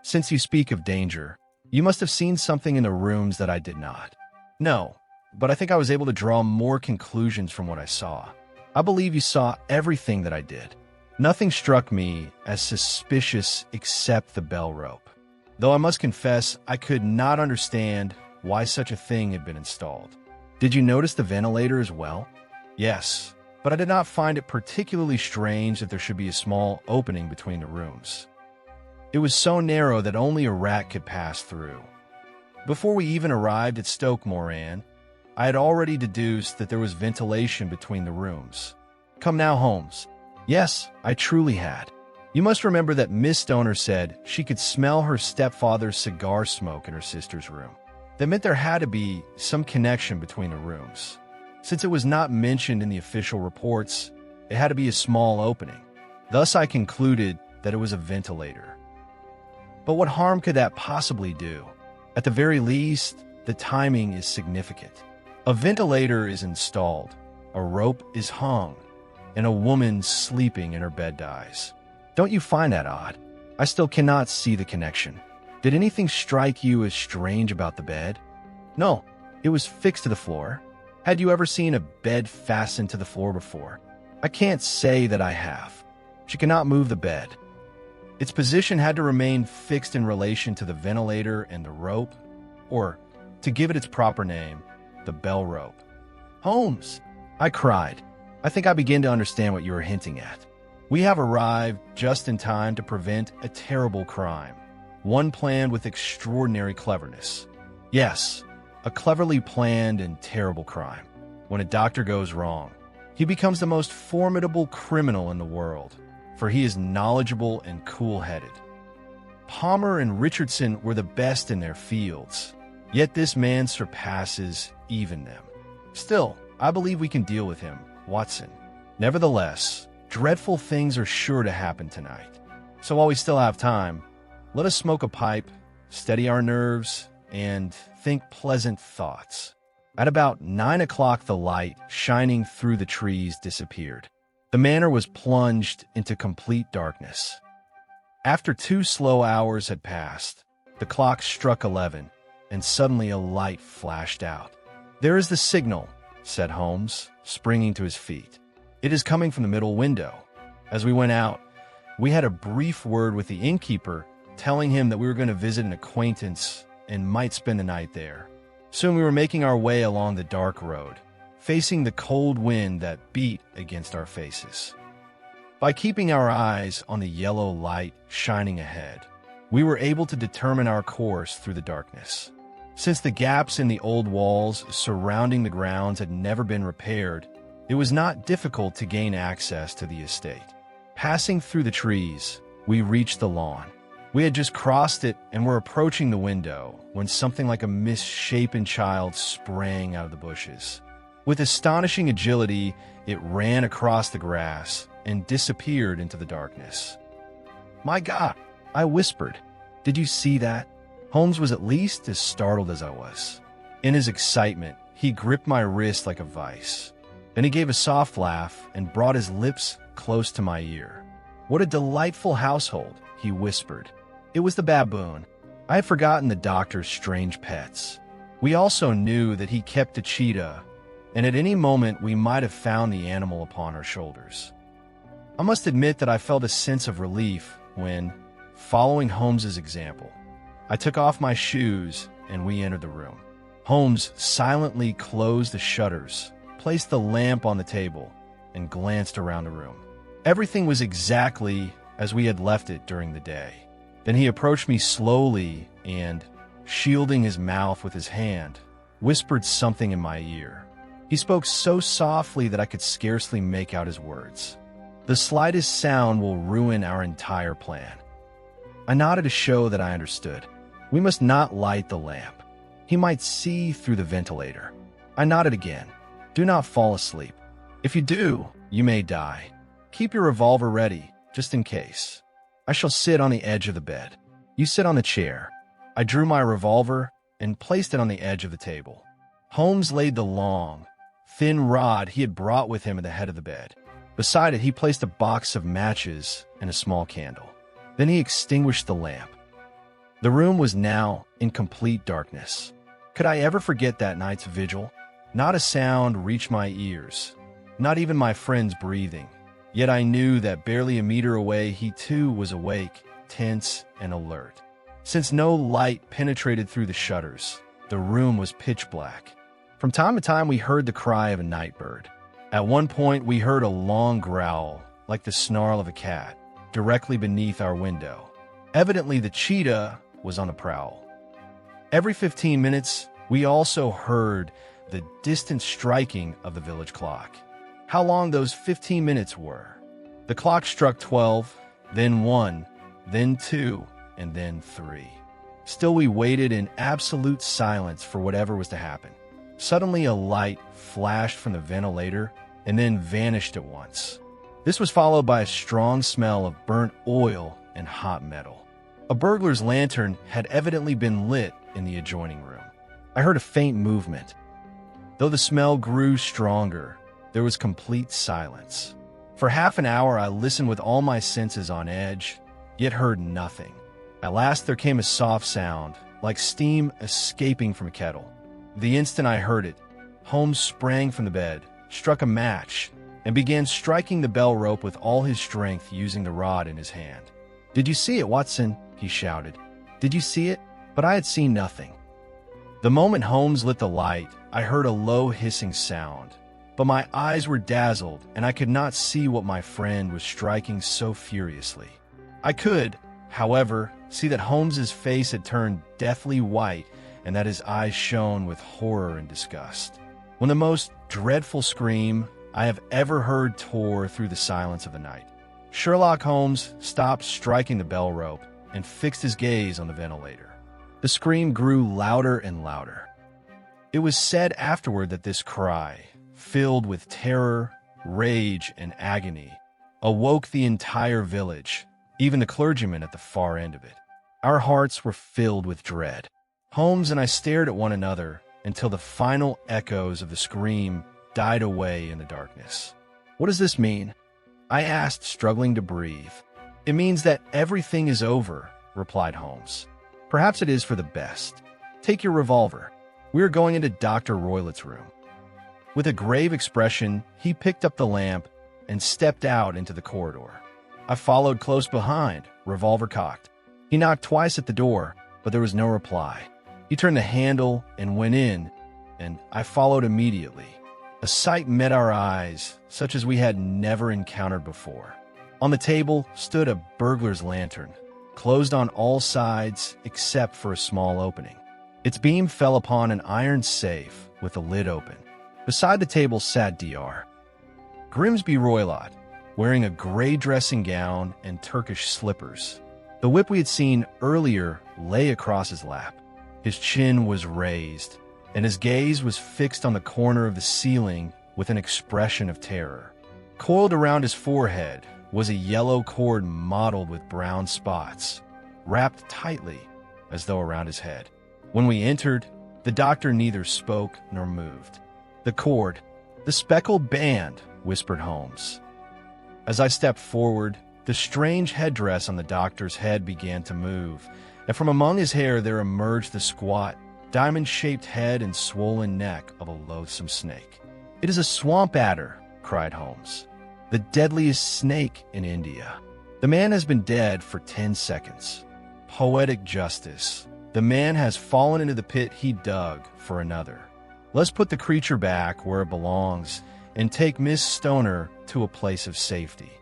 Since you speak of danger, you must have seen something in the rooms that I did not." "No, but I think I was able to draw more conclusions from what I saw." "I believe you saw everything that I did." "Nothing struck me as suspicious except the bell rope, though I must confess I could not understand why such a thing had been installed." "Did you notice the ventilator as well?" "Yes, but I did not find it particularly strange that there should be a small opening between the rooms. It was so narrow that only a rat could pass through." Before we even arrived at Stoke Moran, I had already deduced that there was ventilation between the rooms. "Come now, Holmes." "Yes, I truly had. You must remember that Miss Stoner said she could smell her stepfather's cigar smoke in her sister's room. That meant there had to be some connection between the rooms. Since it was not mentioned in the official reports, it had to be a small opening. Thus I concluded that it was a ventilator. But what harm could that possibly do? At the very least, the timing is significant. A ventilator is installed, a rope is hung, and a woman sleeping in her bed dies. Don't you find that odd? I still cannot see the connection. Did anything strike you as strange about the bed?" "No, it was fixed to the floor." "Had you ever seen a bed fastened to the floor before?" "I can't say that I have." "She cannot move the bed." "Its position had to remain fixed in relation to the ventilator and the rope, or, to give it its proper name, the bell rope." "Holmes!" I cried. "I think I begin to understand what you are hinting at. We have arrived just in time to prevent a terrible crime, one planned with extraordinary cleverness. Yes, a cleverly planned and terrible crime. When a doctor goes wrong, he becomes the most formidable criminal in the world, for he is knowledgeable and cool-headed. Palmer and Richardson were the best in their fields, yet this man surpasses even them. Still, I believe we can deal with him, Watson. Nevertheless, dreadful things are sure to happen tonight. So while we still have time, let us smoke a pipe, steady our nerves, and think pleasant thoughts." At about 9 o'clock, the light shining through the trees disappeared. The manor was plunged into complete darkness. After 2 slow hours had passed, the clock struck 11, and suddenly a light flashed out. "There is the signal," said Holmes, springing to his feet. "It is coming from the middle window." As we went out, we had a brief word with the innkeeper, telling him that we were going to visit an acquaintance and might spend the night there. Soon we were making our way along the dark road, facing the cold wind that beat against our faces. By keeping our eyes on the yellow light shining ahead, we were able to determine our course through the darkness. Since the gaps in the old walls surrounding the grounds had never been repaired, it was not difficult to gain access to the estate. Passing through the trees, we reached the lawn. We had just crossed it and were approaching the window when something like a misshapen child sprang out of the bushes. With astonishing agility, it ran across the grass and disappeared into the darkness. "My God!" I whispered. "Did you see that?" Holmes was at least as startled as I was. In his excitement, he gripped my wrist like a vice. Then he gave a soft laugh and brought his lips close to my ear. "What a delightful household," he whispered. It was the baboon. I had forgotten the doctor's strange pets. We also knew that he kept a cheetah, and at any moment we might have found the animal upon our shoulders. I must admit that I felt a sense of relief when, following Holmes's example, I took off my shoes and we entered the room. Holmes silently closed the shutters, placed the lamp on the table, and glanced around the room. Everything was exactly as we had left it during the day. Then he approached me slowly and, shielding his mouth with his hand, whispered something in my ear. He spoke so softly that I could scarcely make out his words. The slightest sound will ruin our entire plan." I nodded to show that I understood. "We must not light the lamp. He might see through the ventilator." I nodded again. "Do not fall asleep. If you do, you may die. Keep your revolver ready, just in case. I shall sit on the edge of the bed. You sit on the chair." I drew my revolver and placed it on the edge of the table. Holmes laid the long, thin rod he had brought with him at the head of the bed. Beside it, he placed a box of matches and a small candle. Then he extinguished the lamp. The room was now in complete darkness. Could I ever forget that night's vigil? Not a sound reached my ears, not even my friend's breathing. Yet I knew that barely a meter away, he too was awake, tense, and alert. Since no light penetrated through the shutters, the room was pitch black. From time to time, we heard the cry of a night bird. At one point, we heard a long growl, like the snarl of a cat, directly beneath our window. Evidently, the cheetah was on the prowl. Every 15 minutes, we also heard the distant striking of the village clock. How long those 15 minutes were. The clock struck 12, then 1, then 2, and then 3. Still, we waited in absolute silence for whatever was to happen. Suddenly, a light flashed from the ventilator and then vanished at once. This was followed by a strong smell of burnt oil and hot metal. A burglar's lantern had evidently been lit in the adjoining room. I heard a faint movement. Though the smell grew stronger, there was complete silence. For half an hour, I listened with all my senses on edge, yet heard nothing. At last, there came a soft sound, like steam escaping from a kettle. The instant I heard it, Holmes sprang from the bed, struck a match, and began striking the bell rope with all his strength using the rod in his hand. "Did you see it, Watson?" he shouted. "Did you see it?" But I had seen nothing. The moment Holmes lit the light, I heard a low hissing sound, but my eyes were dazzled and I could not see what my friend was striking so furiously. I could, however, see that Holmes's face had turned deathly white and that his eyes shone with horror and disgust. When the most dreadful scream I have ever heard tore through the silence of the night, Sherlock Holmes stopped striking the bell rope and fixed his gaze on the ventilator. The scream grew louder and louder. It was said afterward that this cry, filled with terror, rage, and agony, awoke the entire village, even the clergyman at the far end of it. Our hearts were filled with dread. Holmes and I stared at one another until the final echoes of the scream died away in the darkness. "What does this mean?" I asked, struggling to breathe. "It means that everything is over," replied Holmes. "Perhaps it is for the best. Take your revolver. We are going into Dr. Roylett's room." With a grave expression, he picked up the lamp and stepped out into the corridor. I followed close behind, revolver cocked. He knocked twice at the door, but there was no reply. He turned the handle and went in, and I followed immediately. A sight met our eyes, such as we had never encountered before. On the table stood a burglar's lantern, closed on all sides except for a small opening. Its beam fell upon an iron safe with the lid open. Beside the table sat Dr. Grimsby Roylott, wearing a gray dressing gown and Turkish slippers. The whip we had seen earlier lay across his lap. His chin was raised, and his gaze was fixed on the corner of the ceiling with an expression of terror. Coiled around his forehead was a yellow cord mottled with brown spots, wrapped tightly as though around his head. When we entered, the doctor neither spoke nor moved. "The cord, the speckled band," whispered Holmes. As I stepped forward, the strange headdress on the doctor's head began to move, and from among his hair there emerged the squat, diamond-shaped head and swollen neck of a loathsome snake. "It is a swamp adder," cried Holmes. "The deadliest snake in India. The man has been dead for 10 seconds. Poetic justice. The man has fallen into the pit he dug for another. Let's put the creature back where it belongs and take Miss Stoner to a place of safety.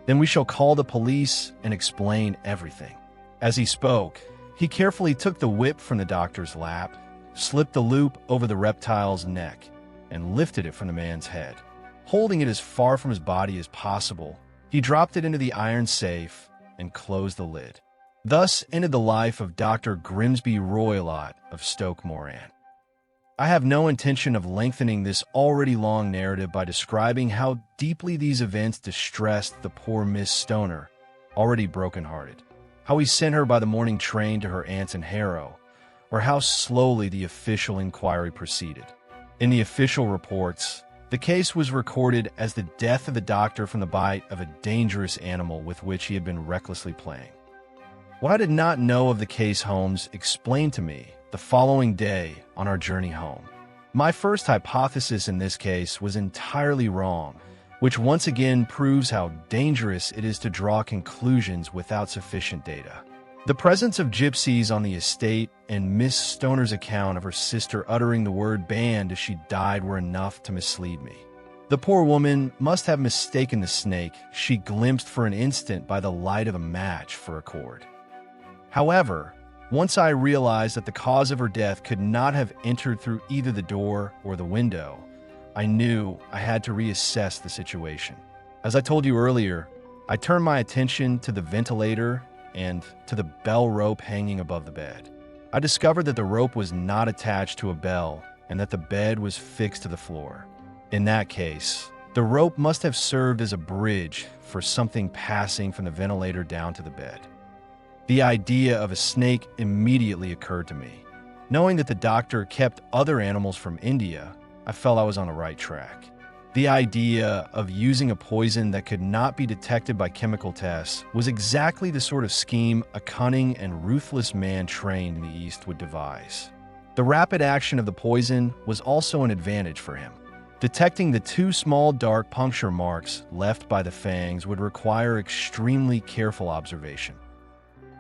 Then we shall call the police and explain everything." As he spoke, he carefully took the whip from the doctor's lap, slipped the loop over the reptile's neck, and lifted it from the man's head. Holding it as far from his body as possible, he dropped it into the iron safe and closed the lid. Thus ended the life of Dr. Grimsby Roylott of Stoke Moran. I have no intention of lengthening this already long narrative by describing how deeply these events distressed the poor Miss Stoner, already broken-hearted, how he sent her by the morning train to her aunt's in Harrow, or how slowly the official inquiry proceeded. In the official reports, the case was recorded as the death of the doctor from the bite of a dangerous animal with which he had been recklessly playing. What I did not know of the case Holmes explained to me the following day on our journey home. My first hypothesis in this case was entirely wrong, which once again proves how dangerous it is to draw conclusions without sufficient data. The presence of gypsies on the estate and Miss Stoner's account of her sister uttering the word band as she died were enough to mislead me. The poor woman must have mistaken the snake she glimpsed for an instant by the light of a match for a cord. However, once I realized that the cause of her death could not have entered through either the door or the window, I knew I had to reassess the situation. As I told you earlier, I turned my attention to the ventilator and to the bell rope hanging above the bed. I discovered that the rope was not attached to a bell and that the bed was fixed to the floor. In that case, the rope must have served as a bridge for something passing from the ventilator down to the bed. The idea of a snake immediately occurred to me. Knowing that the doctor kept other animals from India, I felt I was on the right track. The idea of using a poison that could not be detected by chemical tests was exactly the sort of scheme a cunning and ruthless man trained in the East would devise. The rapid action of the poison was also an advantage for him. Detecting the two small dark puncture marks left by the fangs would require extremely careful observation.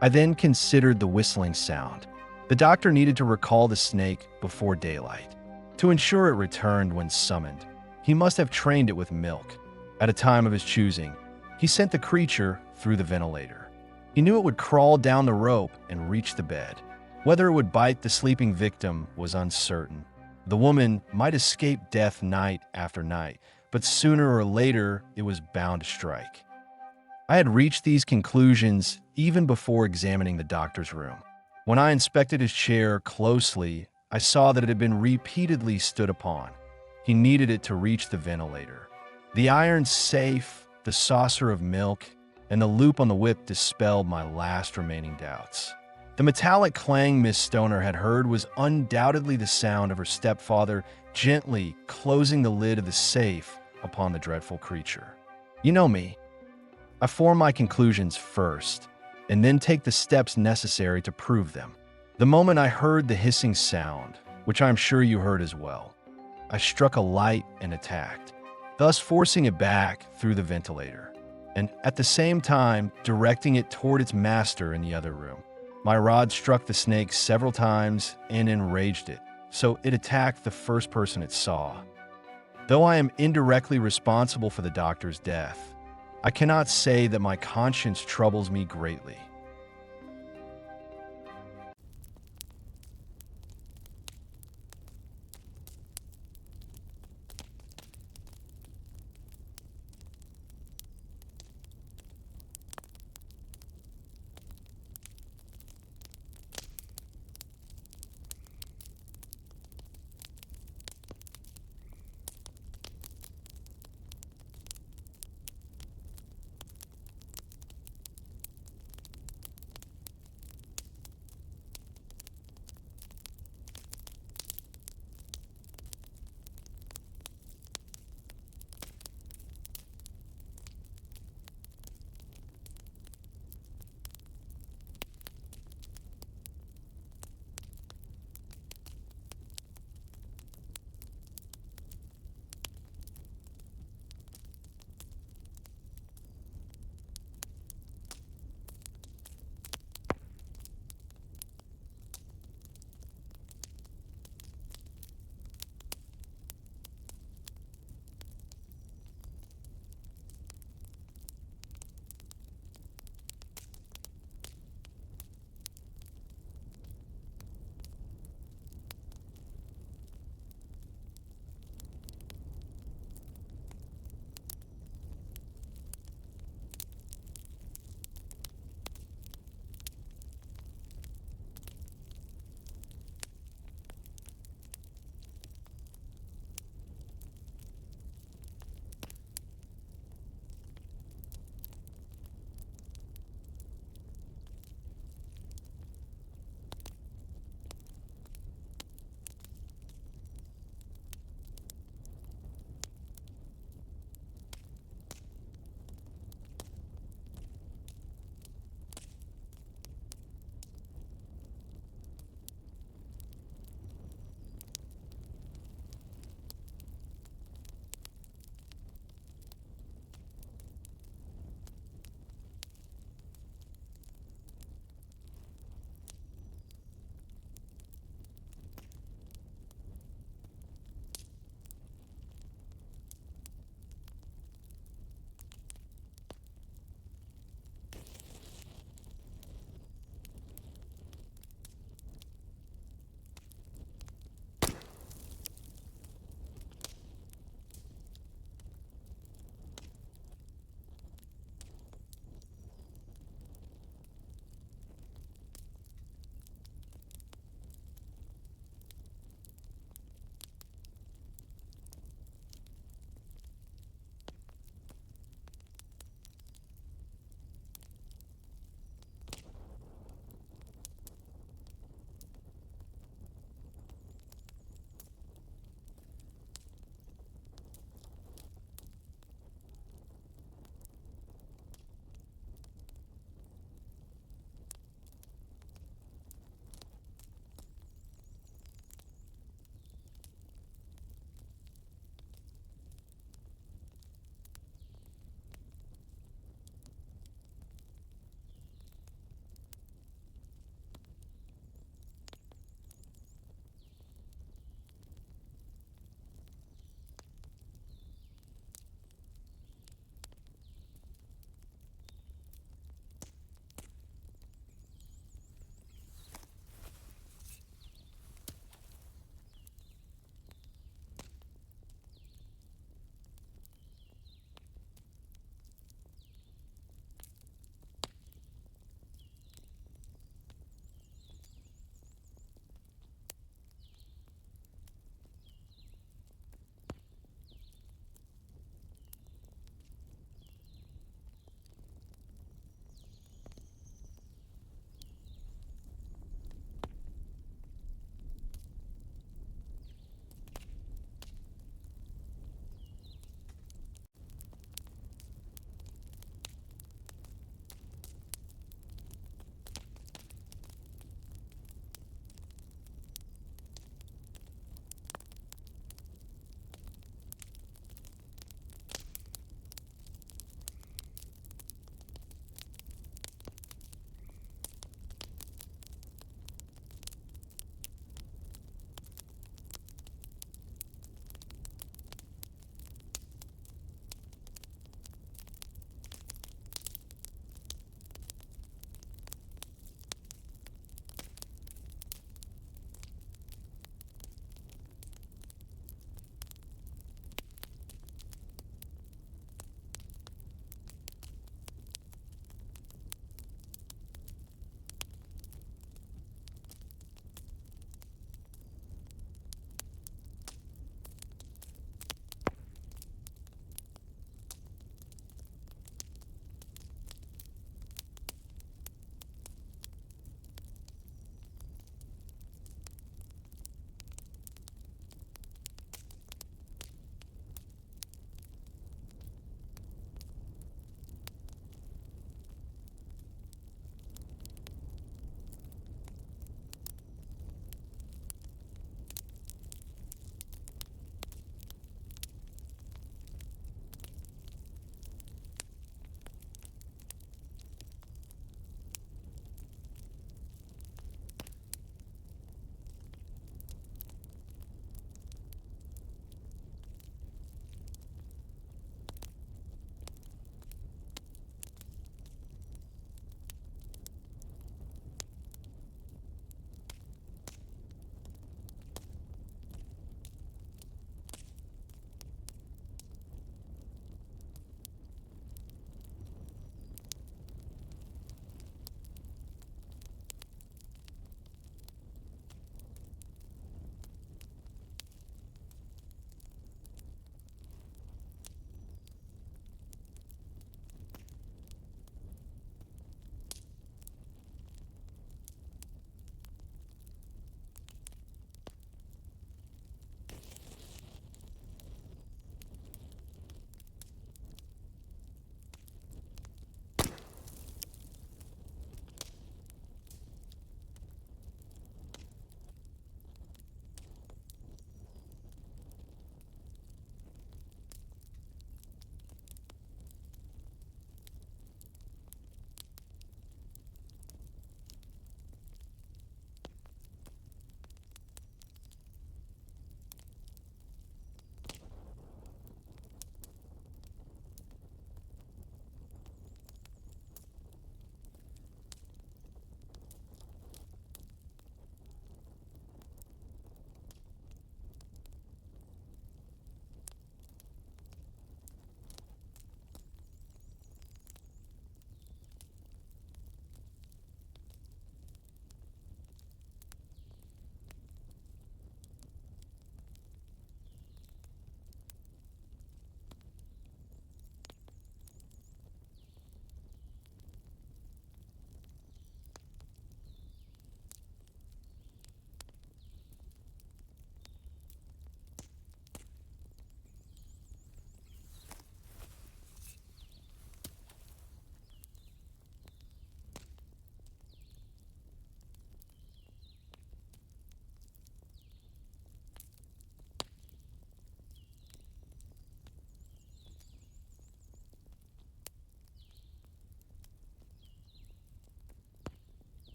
I then considered the whistling sound. The doctor needed to recall the snake before daylight. To ensure it returned when summoned, he must have trained it with milk. At a time of his choosing, he sent the creature through the ventilator. He knew it would crawl down the rope and reach the bed. Whether it would bite the sleeping victim was uncertain. The woman might escape death night after night, but sooner or later it was bound to strike. I had reached these conclusions even before examining the doctor's room. When I inspected his chair closely, I saw that it had been repeatedly stood upon. He needed it to reach the ventilator. The iron safe, the saucer of milk, and the loop on the whip dispelled my last remaining doubts. The metallic clang Miss Stoner had heard was undoubtedly the sound of her stepfather gently closing the lid of the safe upon the dreadful creature. You know me. I form my conclusions first, and then take the steps necessary to prove them. The moment I heard the hissing sound, which I am sure you heard as well, I struck a light and attacked, thus forcing it back through the ventilator, and at the same time directing it toward its master in the other room. My rod struck the snake several times and enraged it, so it attacked the first person it saw. Though I am indirectly responsible for the doctor's death, I cannot say that my conscience troubles me greatly.